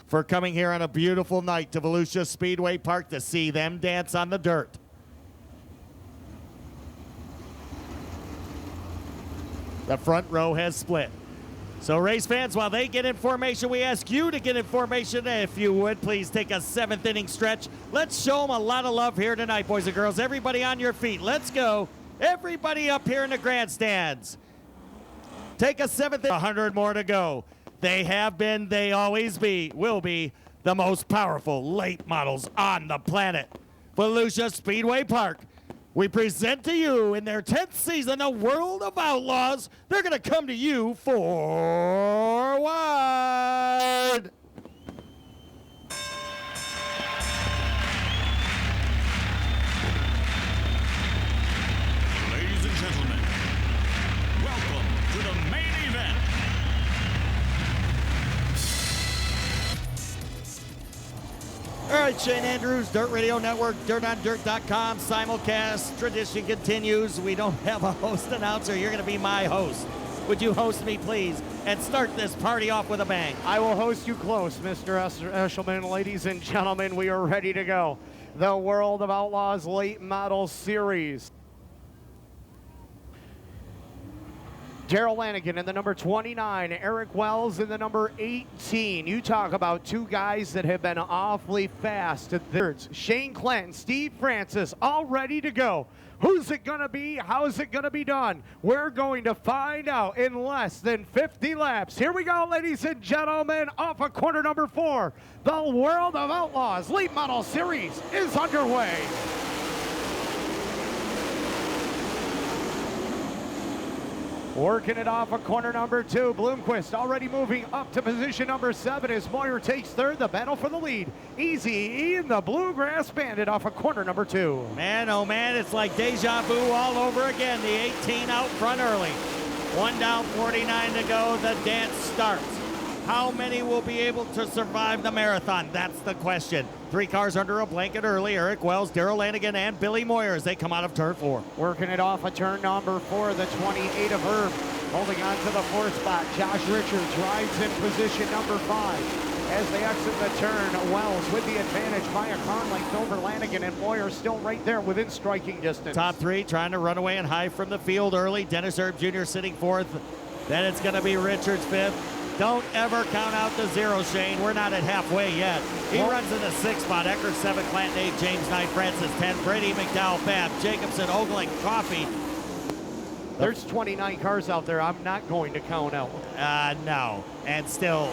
for coming here on a beautiful night to Volusia Speedway Park to see them dance on the dirt. The front row has split. So race fans, while they get information, we ask you to get information. If you would, please take a 7th inning stretch. Let's show them a lot of love here tonight, boys and girls. Everybody on your feet. Let's go. Everybody up here in the grandstands. Take a 7th, 100 more to go. They have been, they always will be the most powerful late models on the planet. Volusia Speedway Park. We present to you in their 10th season, the World of Outlaws. They're going to come to you forward. Ladies and gentlemen, welcome to the main event. All right, Shane Andrews, Dirt Radio Network, DirtOnDirt.com, simulcast. Tradition continues. We don't have a host announcer. You're going to be my host. Would you host me, please, and start this party off with a bang? I will host you close, Mr. Eshelman. Ladies and gentlemen, we are ready to go. The World of Outlaws Late Model Series. Daryl Lanigan in the number 29, Eric Wells in the number 18. You talk about two guys that have been awfully fast at thirds. Shane Clinton, Steve Francis, all ready to go. Who's it going to be? How's it going to be done? We're going to find out in less than 50 laps. Here we go, ladies and gentlemen, off of corner number 4. The World of Outlaws Late Model Series is underway. Working it off of corner number 2. Bloomquist already moving up to position number 7 as Moyer takes third. The battle for the lead. Easy in the Bluegrass Bandit off of corner number 2. Man, oh man, it's like deja vu all over again. The 18 out front early. 1 down, 49 to go. The dance starts. How many will be able to survive the marathon? That's the question. 3 cars under a blanket early. Eric Wells, Daryl Lanigan, and Billy Moyer as they come out of turn 4. Working it off of turn number 4, the 28 of Herb. Holding on to the 4th spot. Josh Richards rides in position number 5. As they exit the turn, Wells with the advantage by a car length over Lanigan, and Moyer still right there within striking distance. Top 3 trying to run away and high from the field early. Dennis Herb Jr. sitting 4th. Then it's going to be Richards 5th. Don't ever count out the 0, Shane. We're not at halfway yet. He runs in the 6th spot. Eckert 7, Clanton 8, James 9, Francis 10, Brady, McDowell, Fab, Jacobson, Ogling, Coffee. There's 29 cars out there I'm not going to count out. No. And still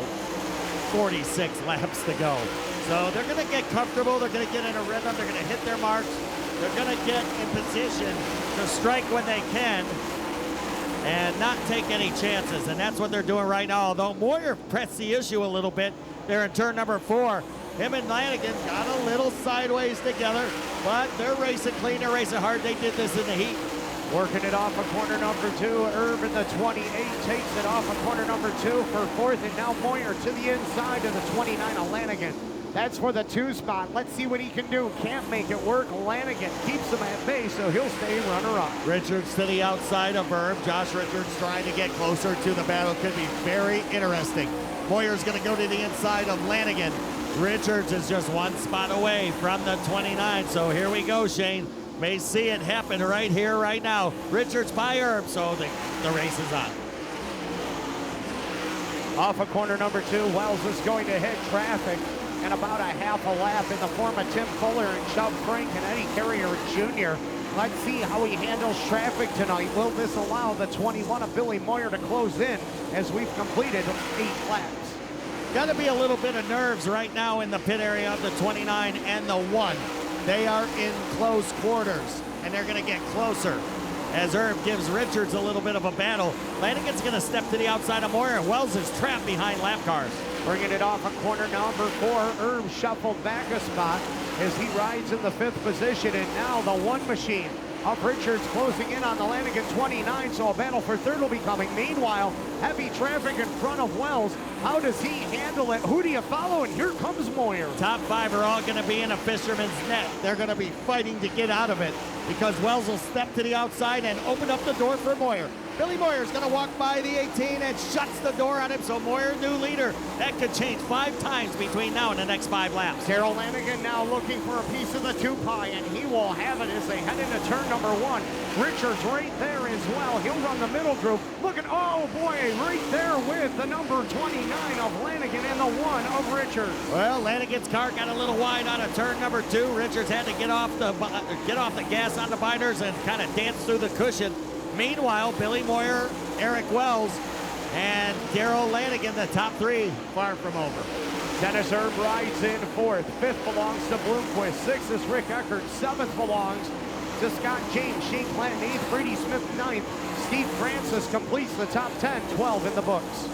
46 laps to go. So they're going to get comfortable. They're going to get in a rhythm. They're going to hit their marks. They're going to get in position to strike when they can and not take any chances, and that's what they're doing right now. Although Moyer pressed the issue a little bit there in turn number 4. Him and Lanigan got a little sideways together, but they're racing clean, they're racing hard. They did this in the heat. Working it off of corner number 2. Herb in the 28 takes it off of corner number 2 for 4th, and now Moyer to the inside of the 29 of Lanigan. That's for the 2 spot. Let's see what he can do. Can't make it work. Lanigan keeps him at bay, so he'll stay runner-up. Richards to the outside of Herb. Josh Richards trying to get closer to the battle. Could be very interesting. Moyer's going to go to the inside of Lanigan. Richards is just 1 spot away from the 29. So here we go, Shane. May see it happen right here, right now. Richards by Herb, so the race is on. Off of corner number 2, Wells is going to hit traffic. And about a half a lap in the form of Tim Fuller and Chubb Frank and Eddie Carrier Jr. Let's see how he handles traffic tonight. Will this allow the 21 of Billy Moyer to close in as we've completed 8 laps? Got to be a little bit of nerves right now in the pit area of the 29 and the 1. They are in close quarters, and they're going to get closer as Herb gives Richards a little bit of a battle. Lanigan's going to step to the outside of Moyer. Wells is trapped behind lap cars. Bringing it off of corner number 4. Herb shuffled back a spot as he rides in the 5th position, and now the 1 machine of Richards closing in on the Lanigan 29, so a battle for 3rd will be coming. Meanwhile, heavy traffic in front of Wells. How does he handle it? Who do you follow? And here comes Moyer. Top 5 are all going to be in a fisherman's net. They're going to be fighting to get out of it because Wells will step to the outside and open up the door for Moyer. Billy Moyer's going to walk by the 18 and shuts the door on him, so Moyer, new leader. That could change 5 times between now and the next 5 laps. Daryl Lanigan now looking for a piece of the 2 pie, and he will have it as they head into turn number 1. Richards right there as well. He'll run the middle group. Look at, oh boy, right there with the number 29 of Lanigan and the 1 of Richards. Well, Lanigan's car got a little wide on a turn number 2. Richards had to get off the gas on the binders and kind of dance through the cushion. Meanwhile, Billy Moyer, Eric Wells, and Daryl Lanigan, the top 3, far from over. Dennis Erb rides in 4th. 5th belongs to Bloomquist. 6th is Rick Eckert. 7th belongs to Scott James. Shane Clanton 8th. Brady Smith 9th. Steve Francis completes the top 10. 12 in the books.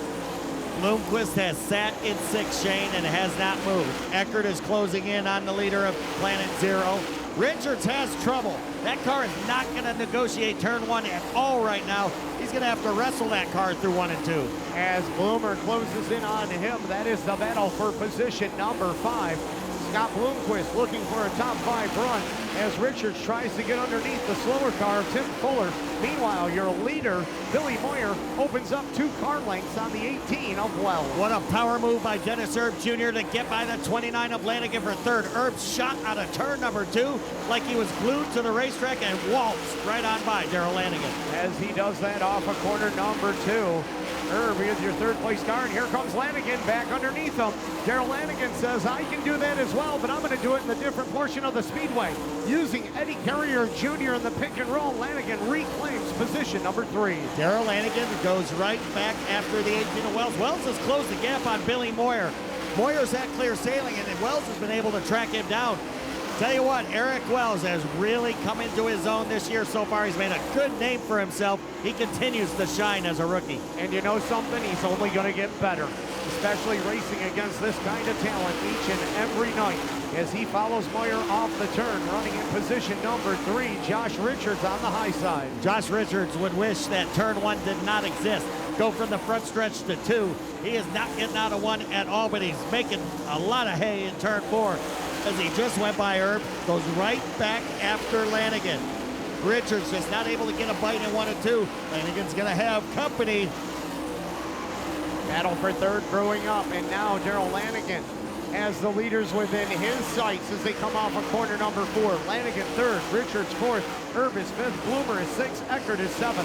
Bloomquist has sat in 6th, Shane, and has not moved. Eckert is closing in on the leader of Planet Zero. Richards has trouble. That car is not going to negotiate turn 1 at all right now. He's going to have to wrestle that car through 1 and 2. As Bloomer closes in on him, that is the battle for position number 5. Scott Bloomquist looking for a top 5 run as Richards tries to get underneath the slower car of Tim Fuller. Meanwhile, your leader, Billy Moyer, opens up 2 car lengths on the 18 of Wells. What a power move by Dennis Erb Jr. to get by the 29 of Lanigan for 3rd. Erb shot out of turn number 2 like he was glued to the racetrack and waltzed right on by Daryl Lanigan. As he does that off of corner number 2. Erb is your 3rd place car, and here comes Lanigan back underneath him. Daryl Lanigan says, I can do that as well, but I'm going to do it in a different portion of the speedway. Using Eddie Carrier Jr. in the pick and roll, Lanigan reclaims position number 3. Daryl Lanigan goes right back after the 18 of Wells. Wells has closed the gap on Billy Moyer. Moyer's had clear sailing, and Wells has been able to track him down. Tell you what, Eric Wells has really come into his own this year so far. He's made a good name for himself. He continues to shine as a rookie. And you know something? He's only going to get better, especially racing against this kind of talent each and every night. As he follows Moyer off the turn, running in position number 3, Josh Richards on the high side. Josh Richards would wish that turn 1 did not exist. Go from the front stretch to 2. He is not getting out of 1 at all, but he's making a lot of hay in turn 4. As he just went by Erb, goes right back after Lanigan. Richards just not able to get a bite in 1 and 2. Lanigan's going to have company. Battle for 3rd brewing up, and now Daryl Lanigan has the leaders within his sights as they come off of corner number 4. Lanigan 3rd, Richards 4th, Erb is 5th, Bloomer is 6th, Eckert is 7th.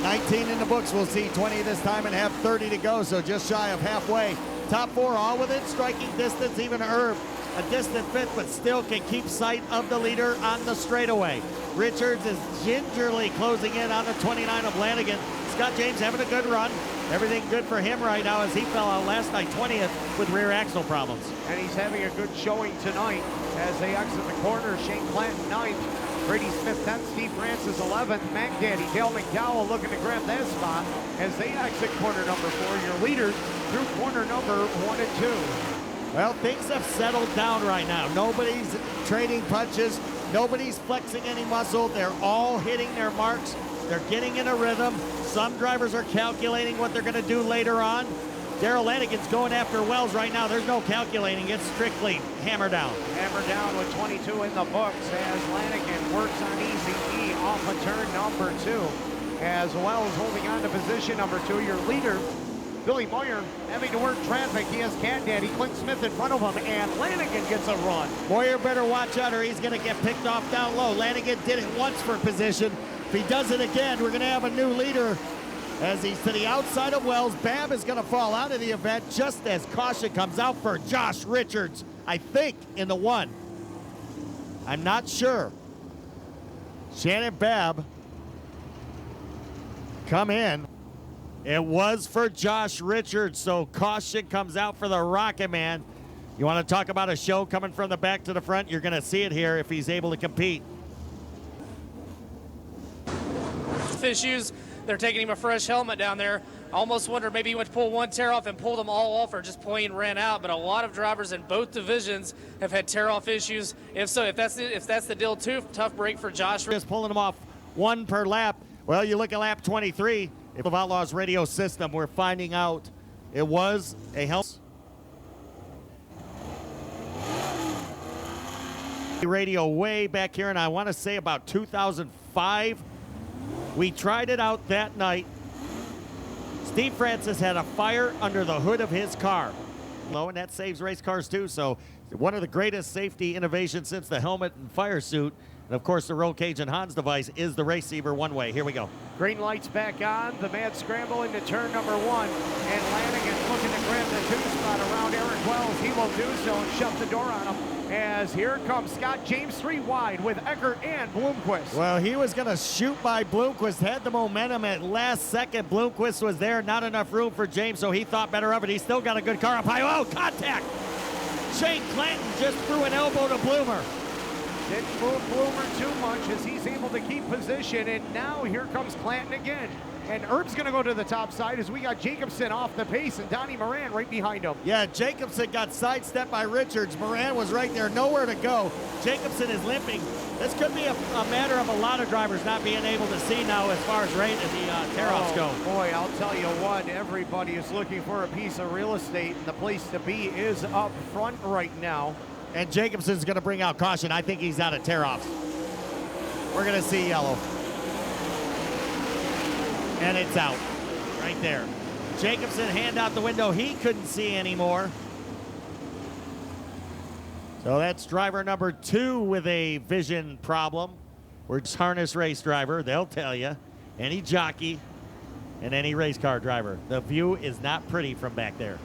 19 in the books. We'll see 20 this time and have 30 to go, so just shy of halfway. Top 4 all within striking distance, even Erb a distant 5th, but still can keep sight of the leader on the straightaway. Richards is gingerly closing in on the 29 of Lanigan. Scott James having a good run. Everything good for him right now as he fell out last night 20th with rear axle problems. And he's having a good showing tonight as they exit the corner. Shane Clanton 9th, Brady Smith 10th, Steve Francis 11th, Mac Daddy, Dale McDowell looking to grab that spot as they exit corner number 4. Your leaders through corner number 1 and 2. Well, things have settled down right now. Nobody's trading punches. Nobody's flexing any muscle. They're all hitting their marks. They're getting in a rhythm. Some drivers are calculating what they're going to do later on. Daryl Lanigan's going after Wells right now. There's no calculating. It's strictly hammer down. Hammer down with 22 in the books as Lanigan works on easy E off of turn number 2. As Wells holding on to position number 2. Your leader, Billy Moyer, having to work traffic. He has Cat Daddy, Clint Smith in front of him, and Lanigan gets a run. Moyer better watch out or he's going to get picked off down low. Lanigan did it once for position. If he does it again, we're going to have a new leader. As he's to the outside of Wells, Babb is going to fall out of the event just as caution comes out for Josh Richards, I think, in the 1. I'm not sure. Shannon Babb come in. It was for Josh Richards, so caution comes out for the Rocket Man. You want to talk about a show coming from the back to the front? You're going to see it here if he's able to compete. Issues. They're taking him a fresh helmet down there. I almost wonder maybe he went to pull one tear off and pulled them all off or just plain ran out. But a lot of drivers in both divisions have had tear off issues. If so, if that's the deal too, tough break for Josh. Just pulling them off 1 per lap. Well, you look at lap 23. If of Outlaws radio system, we're finding out it was a helmet. Radio way back here, and I want to say about 2005. We tried it out that night. Steve Francis had a fire under the hood of his car. Low, and that saves race cars too. So one of the greatest safety innovations since the helmet and fire suit. And of course, the roll cage and Hans device is the receiver one way. Here we go. Green lights back on. The mad scramble into turn number 1. And Lanigan looking to grab the 2 spot around Eric Wells. He will do so and shut the door on him. As here comes Scott James 3 wide with Eckert and Bloomquist. Well, he was going to shoot by Bloomquist, had the momentum at last second. Bloomquist was there, not enough room for James, so he thought better of it. He still got a good car up high. Oh, contact! Shane Clanton just threw an elbow to Bloomer. Didn't move Bloomer too much as he's able to keep position, and now here comes Clanton again. And Herb's going to go to the top side as we got Jacobson off the pace and Donnie Moran right behind him. Yeah, Jacobson got sidestepped by Richards. Moran was right there, nowhere to go. Jacobson is limping. This could be a matter of a lot of drivers not being able to see now as far as the tear-offs go. Boy, I'll tell you what, everybody is looking for a piece of real estate, and the place to be is up front right now. And Jacobson's going to bring out caution. I think he's out of tear-offs. We're going to see yellow. And it's out right there. Jacobson hand out the window. He couldn't see anymore. So that's driver number 2 with a vision problem. We're just harness race driver, they'll tell you. Any jockey and any race car driver. The view is not pretty from back there.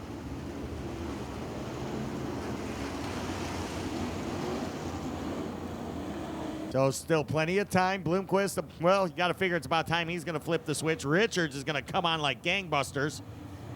So still plenty of time. Bloomquist, well, you got to figure it's about time he's going to flip the switch. Richards is going to come on like gangbusters.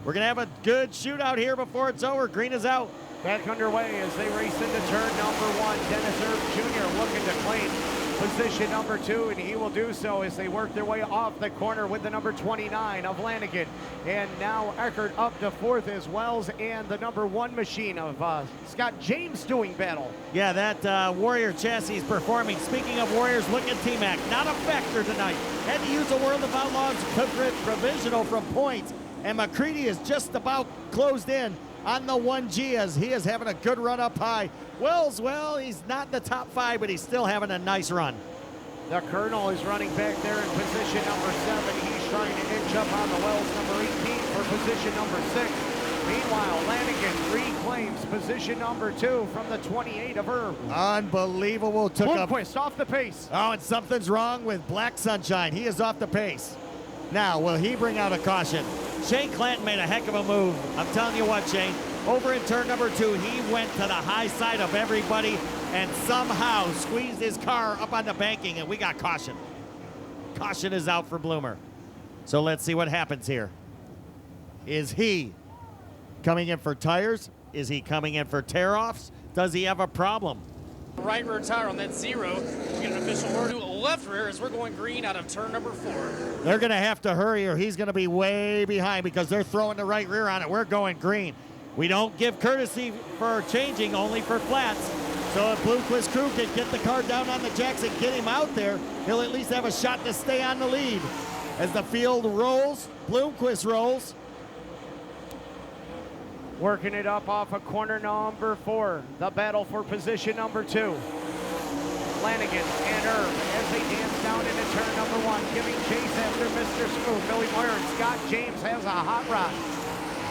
We're going to have a good shootout here before it's over. Green is out. Back underway as they race into turn number 1. Dennis Erb Jr. looking to claim position number 2, and he will do so as they work their way off the corner with the number 29 of Lanigan. And now Eckert up to 4th as Wells and the number 1 machine of Scott James doing battle. Yeah, that Warrior chassis is performing. Speaking of Warriors, look at T-Mac. Not a factor tonight. Had to use a World of Outlaws provisional from points. And McCready is just about closed in on the 1G as he is having a good run up high. Wells, well, he's not in the top 5, but he's still having a nice run. The Colonel is running back there in position number 7. He's trying to inch up on the Wells number 18 for position number 6. Meanwhile, Lanigan reclaims position number 2 from the 28 of Herb. Unbelievable. Bloomquist off the pace. Oh, and something's wrong with Black Sunshine. He is off the pace. Now, will he bring out a caution? Shane Clanton made a heck of a move. I'm telling you what, Shane. Over in turn number 2, he went to the high side of everybody and somehow squeezed his car up on the banking, and we got caution. Caution is out for Bloomer. So let's see what happens here. Is he coming in for tires? Is he coming in for tear-offs? Does he have a problem? Right rear tire on that 0. We get an official word to left rear as we're going green out of turn number 4. They're going to have to hurry or he's going to be way behind because they're throwing the right rear on it. We're going green. We don't give courtesy for changing, only for flats. So if Bloomquist crew can get the car down on the jacks and get him out there, he'll at least have a shot to stay on the lead. As the field rolls, Bloomquist rolls. Working it up off of corner number 4. The battle for position number 2. Lanigan and Herb as they dance down into turn number 1, giving chase after Mr. Smooth. Billy Moyer and Scott James has a hot rod.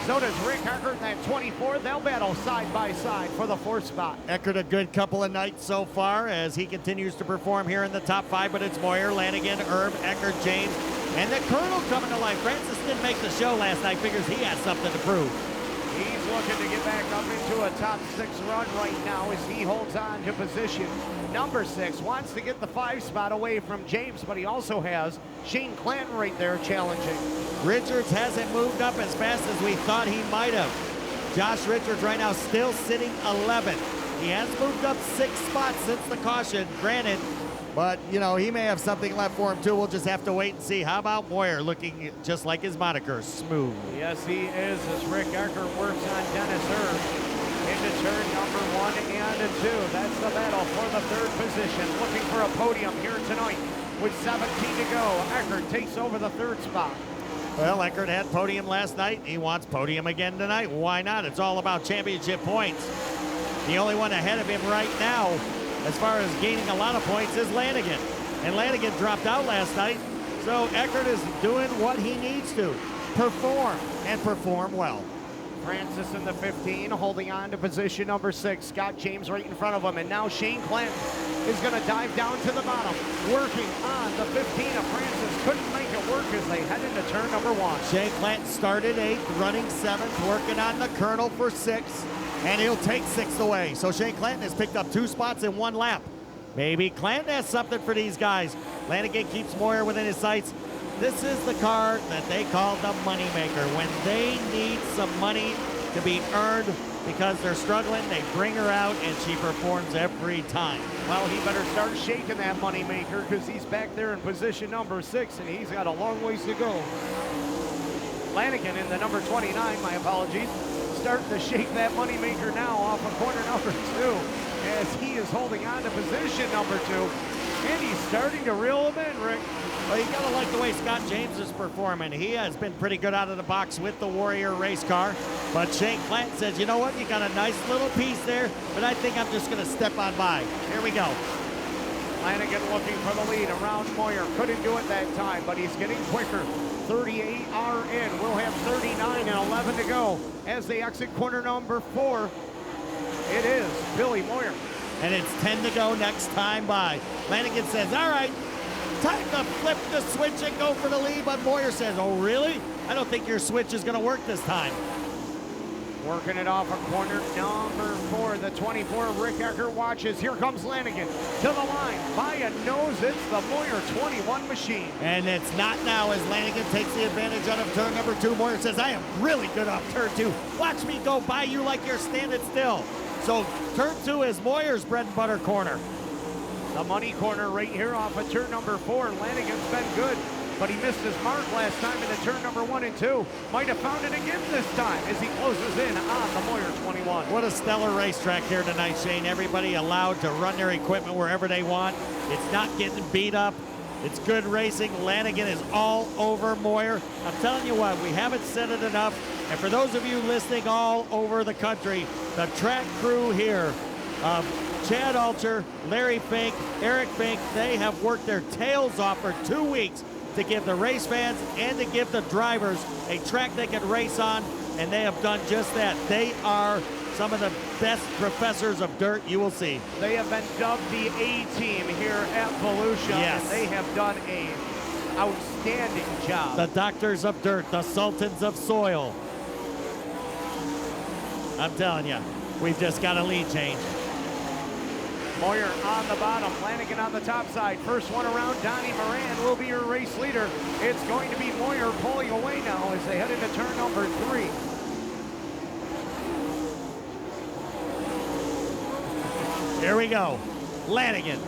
So does Rick Eckert in that 24. They'll battle side by side for the 4th spot. Eckert a good couple of nights so far as he continues to perform here in the top 5, but it's Moyer, Lanigan, Herb, Eckert, James, and the Colonel coming to life. Francis didn't make the show last night, figures he has something to prove. He's looking to get back up into a top 6 run right now as he holds on to position number 6. Wants to get the 5 spot away from James, but he also has Shane Clanton right there challenging. Richards hasn't moved up as fast as we thought he might have. Josh Richards right now still sitting 11th. He has moved up 6 spots since the caution, granted, but, you know, he may have something left for him, too. We'll just have to wait and see. How about Moyer looking just like his moniker, smooth? Yes, he is, as Rick Eckert works on Dennis Herb into turn number 1 and 2. That's the battle for the 3rd position. Looking for a podium here tonight with 17 to go. Eckert takes over the 3rd spot. Well, Eckert had podium last night. He wants podium again tonight. Why not? It's all about championship points. The only one ahead of him right now, as far as gaining a lot of points, is Lanigan. And Lanigan dropped out last night. So Eckert is doing what he needs to, perform, and perform well. Francis in the 15, holding on to position number 6. Scott James right in front of him, and now Shane Clinton is going to dive down to the bottom, working on the 15 of Francis. Couldn't make it work as they head into turn number 1. Shane Clinton started 8th, running 7th, working on the Colonel for 6th, and he'll take 6th away. So Shane Clinton has picked up 2 spots in 1 lap. Maybe Clinton has something for these guys. Lanigan keeps Moyer within his sights. This is the car that they call the moneymaker. When they need some money to be earned because they're struggling, they bring her out and she performs every time. Well, he better start shaking that moneymaker because he's back there in position number 6 and he's got a long ways to go. Lanigan in the number 29, my apologies, starting to shake that moneymaker now off of corner number 2 as he is holding on to position number 2. And he's starting to reel him in, Rick. Well, you gotta like the way Scott James is performing. He has been pretty good out of the box with the Warrior race car. But Shane Clinton says, you know what, you got a nice little piece there, but I think I'm just gonna step on by. Here we go. Lanigan looking for the lead around Moyer. Couldn't do it that time, but he's getting quicker. 38 are in. We'll have 39 and 11 to go as they exit corner number 4. It is Billy Moyer. And it's 10 to go next time by. Lanigan says, all right, time to flip the switch and go for the lead, but Moyer says, oh, really? I don't think your switch is going to work this time. Working it off of corner number 4, the 24, Rick Eckert watches. Here comes Lanigan to the line. By a nose, it's the Moyer 21 machine. And it's not now as Lanigan takes the advantage out of turn number 2. Moyer says, I am really good off turn 2. Watch me go by you like you're standing still. So turn 2 is Moyer's bread and butter corner. The money corner right here off of turn number 4. Lanigan's been good, but he missed his mark last time into turn number 1 and 2. Might have found it again this time as he closes in on the Moyer 21. What a stellar racetrack here tonight, Shane. Everybody allowed to run their equipment wherever they want. It's not getting beat up. It's good racing. Lanigan is all over Moyer. I'm telling you what, we haven't said it enough. And for those of you listening all over the country, the track crew here, Chad Alcher, Larry Fink, Eric Fink, they have worked their tails off for 2 weeks to give the race fans and to give the drivers a track they can race on, and they have done just that. They are some of the best professors of dirt you will see. They have been dubbed the A-team here at Volusia, yes. And they have done an outstanding job. The doctors of dirt, the sultans of soil. I'm telling you, we've just got a lead change. Moyer on the bottom, Lanigan on the top side. First one around, Donnie Moran will be your race leader. It's going to be Moyer pulling away now as they head into turn number 3. Here we go. Lanigan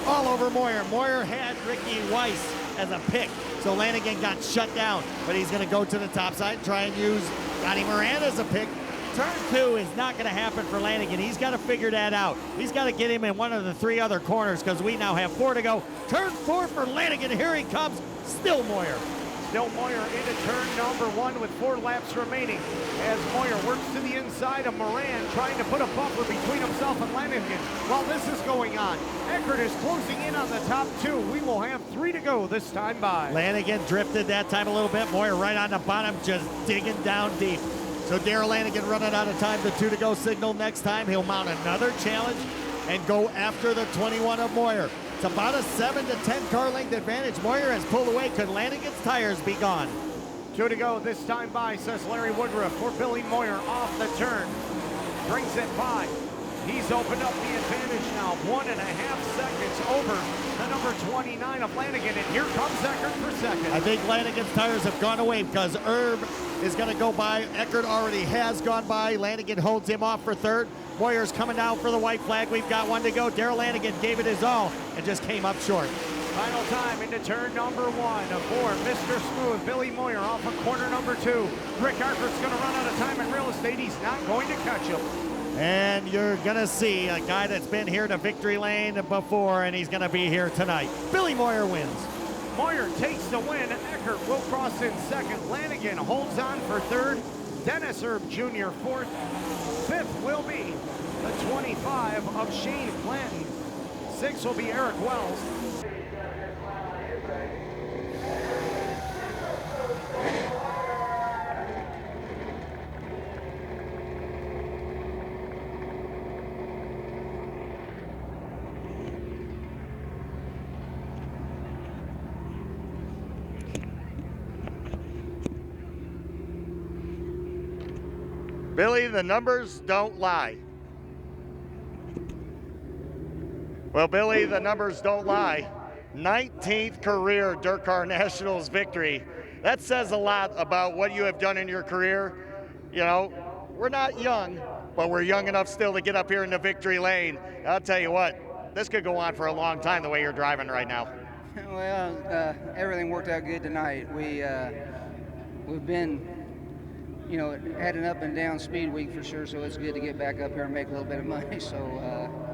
all over Moyer. Moyer had Ricky Weiss as a pick, so Lanigan got shut down, but he's going to go to the top side and try and use Donnie Moran as a pick. Turn 2 is not going to happen for Lanigan. He's got to figure that out. He's got to get him in one of the 3 other corners because we now have 4 to go. Turn 4 for Lanigan. Here he comes. Still Moyer. Still Moyer into turn number 1 with 4 laps remaining as Moyer works to the inside of Moran, trying to put a buffer between himself and Lanigan. While this is going on, Eckert is closing in on the top 2. We will have 3 to go this time by. Lanigan drifted that time a little bit. Moyer right on the bottom, just digging down deep. So Darrell Lanigan running out of time. The 2 to go signal next time. He'll mount another challenge and go after the 21 of Moyer. It's about a 7 to 10 car length advantage. Moyer has pulled away. Could Lanigan's tires be gone? 2 to go this time by, says Larry Woodruff for Billy Moyer off the turn. Brings it by. He's opened up the advantage now. 1.5 seconds over the number 29 of Lanigan. And here comes Eckert for second. I think Lanigan's tires have gone away because Herb is going to go by. Eckert already has gone by. Lanigan holds him off for 3rd. Moyer's coming down for the white flag. We've got 1 to go. Darrell Lanigan gave it his all and just came up short. Final time into turn number 1 for Mr. Smooth, Billy Moyer off of corner number 2. Rick Arkert's going to run out of time in real estate. He's not going to catch him. And you're going to see a guy that's been here to victory lane before, and he's going to be here tonight. Billy Moyer wins. Moyer takes the win. Eckert will cross in 2nd. Lanigan holds on for 3rd. Dennis Herb Jr. 4th. 5th will be the 25 of Shane Clinton. 6th will be Eric Wells. Billy, the numbers don't lie. Well, Billy, the numbers don't lie. 19th career Dirtcar Nationals victory. That says a lot about what you have done in your career. You know, we're not young, but we're young enough still to get up here in the victory lane. I'll tell you what, this could go on for a long time the way you're driving right now. Well, everything worked out good tonight. We've been, had an up and down speed week for sure, so it's good to get back up here and make a little bit of money. So,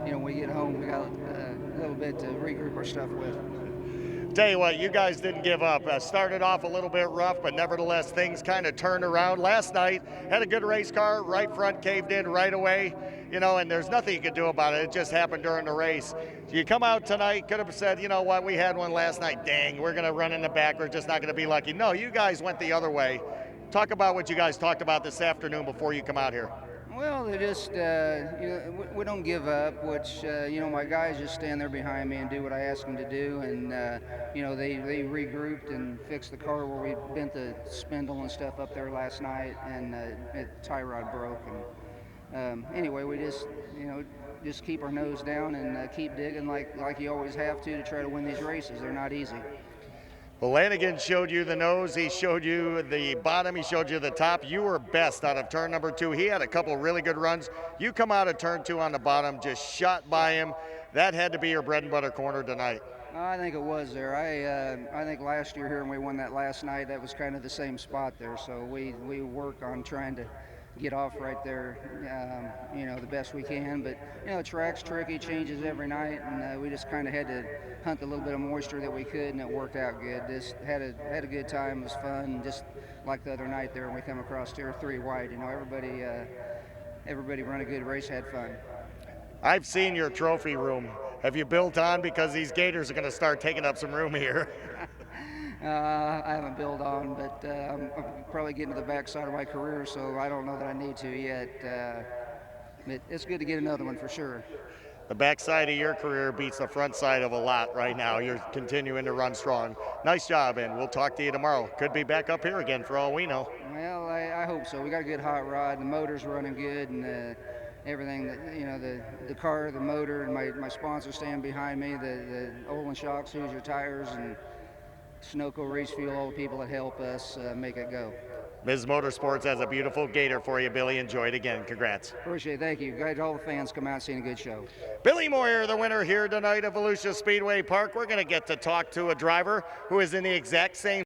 when we get home, we got a little bit to regroup our stuff with. Tell you what, you guys didn't give up. Started off a little bit rough, but nevertheless, things kind of turned around. Last night, had a good race car, right front caved in right away, and there's nothing you could do about it. It just happened during the race. You come out tonight, could have said, you know what, we had one last night. Dang, we're going to run in the back. We're just not going to be lucky. No, you guys went the other way. Talk about what you guys talked about this afternoon before you come out here. Well, they just, we don't give up, which, my guys just stand there behind me and do what I ask them to do. And, they regrouped and fixed the car where we bent the spindle and stuff up there last night, and the tie rod broke. And anyway, we just keep our nose down and keep digging like you always have to try to win these races. They're not easy. Well, Lanigan showed you the nose, he showed you the bottom, he showed you the top. You were best out of turn number 2. He had a couple really good runs. You come out of turn 2 on the bottom, just shot by him. That had to be your bread and butter corner tonight. I think it was there. I think last year here when we won that last night, that was kind of the same spot there. So we work on trying to get off right there, the best we can. But, the track's tricky, changes every night, and we just kind of had to hunt a little bit of moisture that we could, and it worked out good. Just had a good time. It was fun, just like the other night there when we come across tier 3 wide. Everybody run a good race, had fun. I've seen your trophy room. Have you built on, because these Gators are going to start taking up some room here? I haven't built on, but I'm probably getting to the backside of my career, so I don't know that I need to yet. But it's good to get another one for sure. The backside of your career beats the front side of a lot right now. You're continuing to run strong. Nice job, and we'll talk to you tomorrow. Could be back up here again for all we know. Well, I hope so. We got a good hot rod. The motor's running good, and everything that the car, the motor, and my sponsors stand behind me. The Olin Shocks, Hoosier Tires, and Sunoco Race Fuel, all the people that help us make it go. Ms. Motorsports has a beautiful Gator for you, Billy. Enjoy it again. Congrats. Appreciate it. Thank you. Glad all the fans come out and seeing a good show. Billy Moyer, the winner here tonight at Volusia Speedway Park. We're going to get to talk to a driver who is in the exact same